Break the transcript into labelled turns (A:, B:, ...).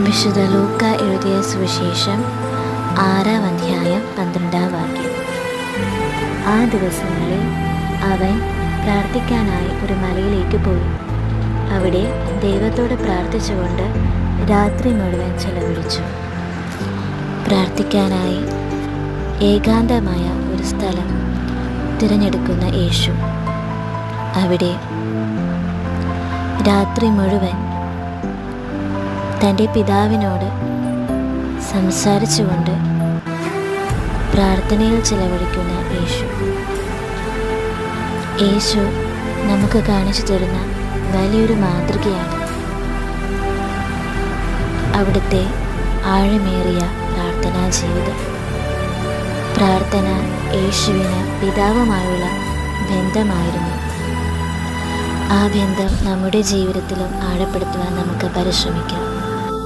A: വിശുദ്ധ ലൂക്ക എഴുതിയ സുവിശേഷം 6-ാം അധ്യായം 12-ാം വാക്യം. ആ ദിവസങ്ങളിൽ അവൻ പ്രാർത്ഥിക്കാനായി ഒരു മലയിലേക്ക് പോയി. അവിടെ ദൈവത്തോട് പ്രാർത്ഥിച്ചുകൊണ്ട് രാത്രി മുഴുവൻ ചെലവഴിച്ചു. പ്രാർത്ഥിക്കാനായി ഏകാന്തമായ ഒരു സ്ഥലം തിരഞ്ഞെടുക്കുന്ന യേശു അവിടെ രാത്രി മുഴുവൻ തൻ്റെ പിതാവിനോട് സംസാരിച്ചുകൊണ്ട് പ്രാർത്ഥനയിൽ ചെലവഴിക്കുന്ന യേശു നമുക്ക് കാണിച്ചു തരുന്ന വലിയൊരു മാതൃകയാണ്. അവിടുത്തെ ആഴമേറിയ പ്രാർത്ഥനാ ജീവിതം. പ്രാർത്ഥന യേശുവിന് പിതാവുമായുള്ള ബന്ധമായിരുന്നു. ആ ബന്ധം നമ്മുടെ ജീവിതത്തിലും ആഴപ്പെടുത്തുവാൻ നമുക്ക് പരിശ്രമിക്കാം.